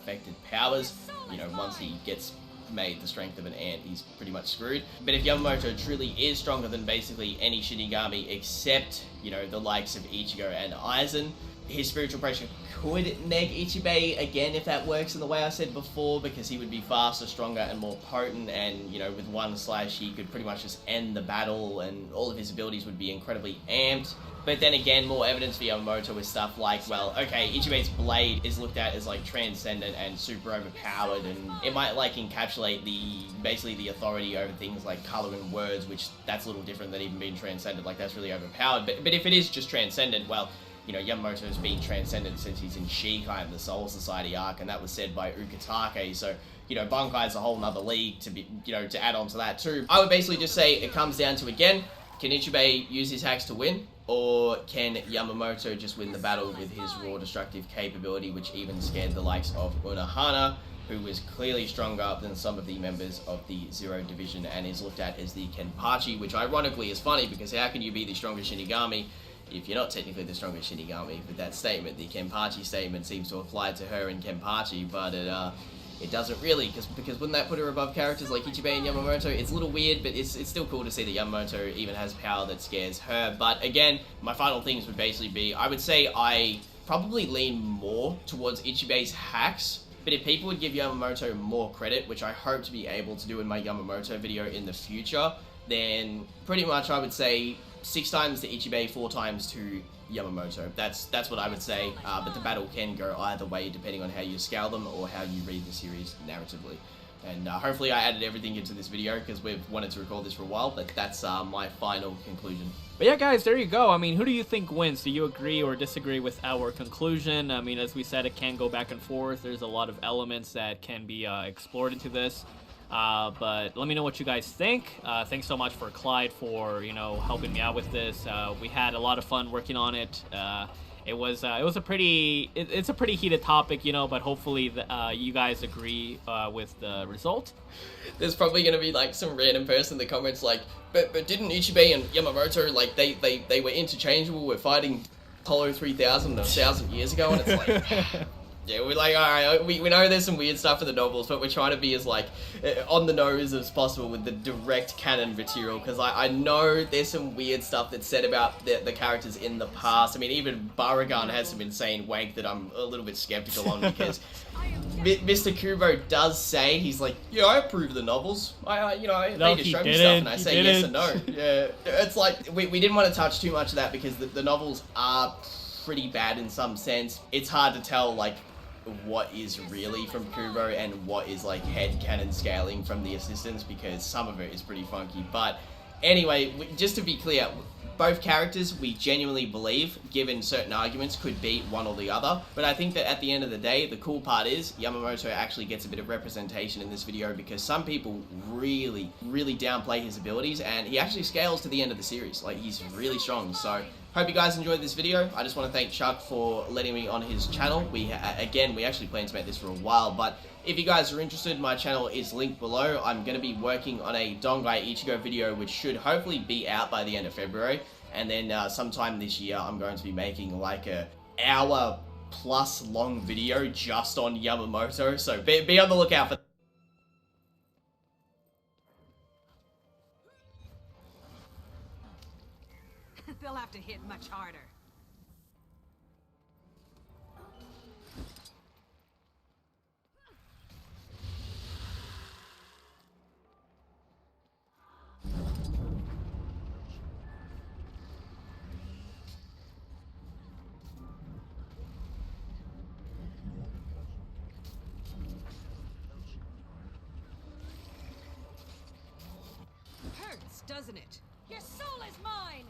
affected powers. You know, once he gets made the strength of an ant, he's pretty much screwed. But if Yamamoto truly is stronger than basically any Shinigami except, you know, the likes of Ichigo and Aizen, his spiritual pressure could neg Ichibei again if that works in the way I said before, because he would be faster, stronger, and more potent, and, you know, with one slash he could pretty much just end the battle, and all of his abilities would be incredibly amped. But then again, more evidence for Yamamoto is stuff like, well, okay, Ichibei's blade is looked at as like transcendent and super overpowered, and it might like encapsulate basically the authority over things like color and words, which that's a little different than even being transcendent. Like, that's really overpowered. But if it is just transcendent, well, you know, Yamamoto's been transcendent since he's in Shikai in the Soul Society arc, and that was said by Ukitake, so, you know, Bankai's a whole nother league to be, you know, to add on to that too. I would basically just say it comes down to, again, can Ichibei use his hacks to win, or can Yamamoto just win the battle with his raw destructive capability, which even scared the likes of Unohana, who was clearly stronger than some of the members of the Zero Division and is looked at as the Kenpachi, which ironically is funny because how can you be the strongest Shinigami if you're not technically the strongest Shinigami? With that statement, the Kenpachi statement seems to apply to her and Kenpachi, but it doesn't really, because wouldn't that put her above characters like Ichibei and Yamamoto? It's a little weird, but it's still cool to see that Yamamoto even has power that scares her. But again, my final things would basically be, I would say I probably lean more towards Ichibei's hacks, but if people would give Yamamoto more credit, which I hope to be able to do in my Yamamoto video in the future, then pretty much I would say 6 times to Ichibei, 4 times to Yamamoto. That's what I would say, but the battle can go either way depending on how you scale them or how you read the series narratively. And hopefully I added everything into this video because we've wanted to record this for a while, but that's my final conclusion. But yeah, guys, there you go. I mean, who do you think wins? Do you agree or disagree with our conclusion? I mean, as we said, it can go back and forth. There's a lot of elements that can be explored into this. But let me know what you guys think. Thanks so much for Clyde for, you know, helping me out with this. We had a lot of fun working on it. It was a pretty it's a pretty heated topic, you know, but hopefully you guys agree with the result. There's probably gonna be like some random person in the comments like, but didn't Ichibei and Yamamoto, like, they were interchangeable, were fighting Apollo 3000 1,000 years ago, and it's like yeah, we're like, alright, we know there's some weird stuff in the novels, but we're trying to be as, like, on the nose as possible with the direct canon material, because I know there's some weird stuff that's said about the characters in the past. I mean, even Baragon has some insane wank that I'm a little bit skeptical on, because Mr. Kubo does say, he's like, yeah, I approve of the novels. You know, they just show me stuff, and I say yes and no. Yeah, it's like, we didn't want to touch too much of that, because the novels are pretty bad in some sense. It's hard to tell, like, what is really from Kubo and what is like headcanon scaling from the assistants, because some of it is pretty funky. But anyway, just to be clear, both characters we genuinely believe, given certain arguments, could beat one or the other. But I think that at the end of the day, the cool part is Yamamoto actually gets a bit of representation in this video, because some people really downplay his abilities, and he actually scales to the end of the series. Like, he's really strong. So hope you guys enjoyed this video. I just want to thank Chuck for letting me on his channel. We actually planned to make this for a while, but if you guys are interested, my channel is linked below. I'm going to be working on a Dongai Ichigo video, which should hopefully be out by the end of February. And then sometime this year, I'm going to be making like a hour-plus long video just on Yamamoto. So be on the lookout for that. They'll have to hit much harder. Hurts, doesn't it? Your soul is mine!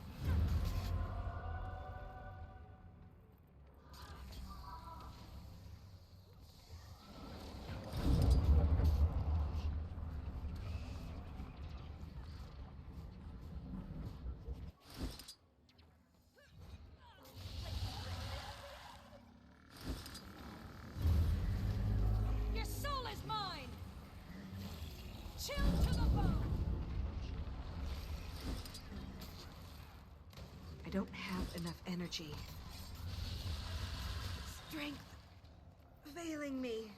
Your soul is mine! Chill to the bone! I don't have enough energy. Strength failing me.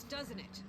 doesn't it?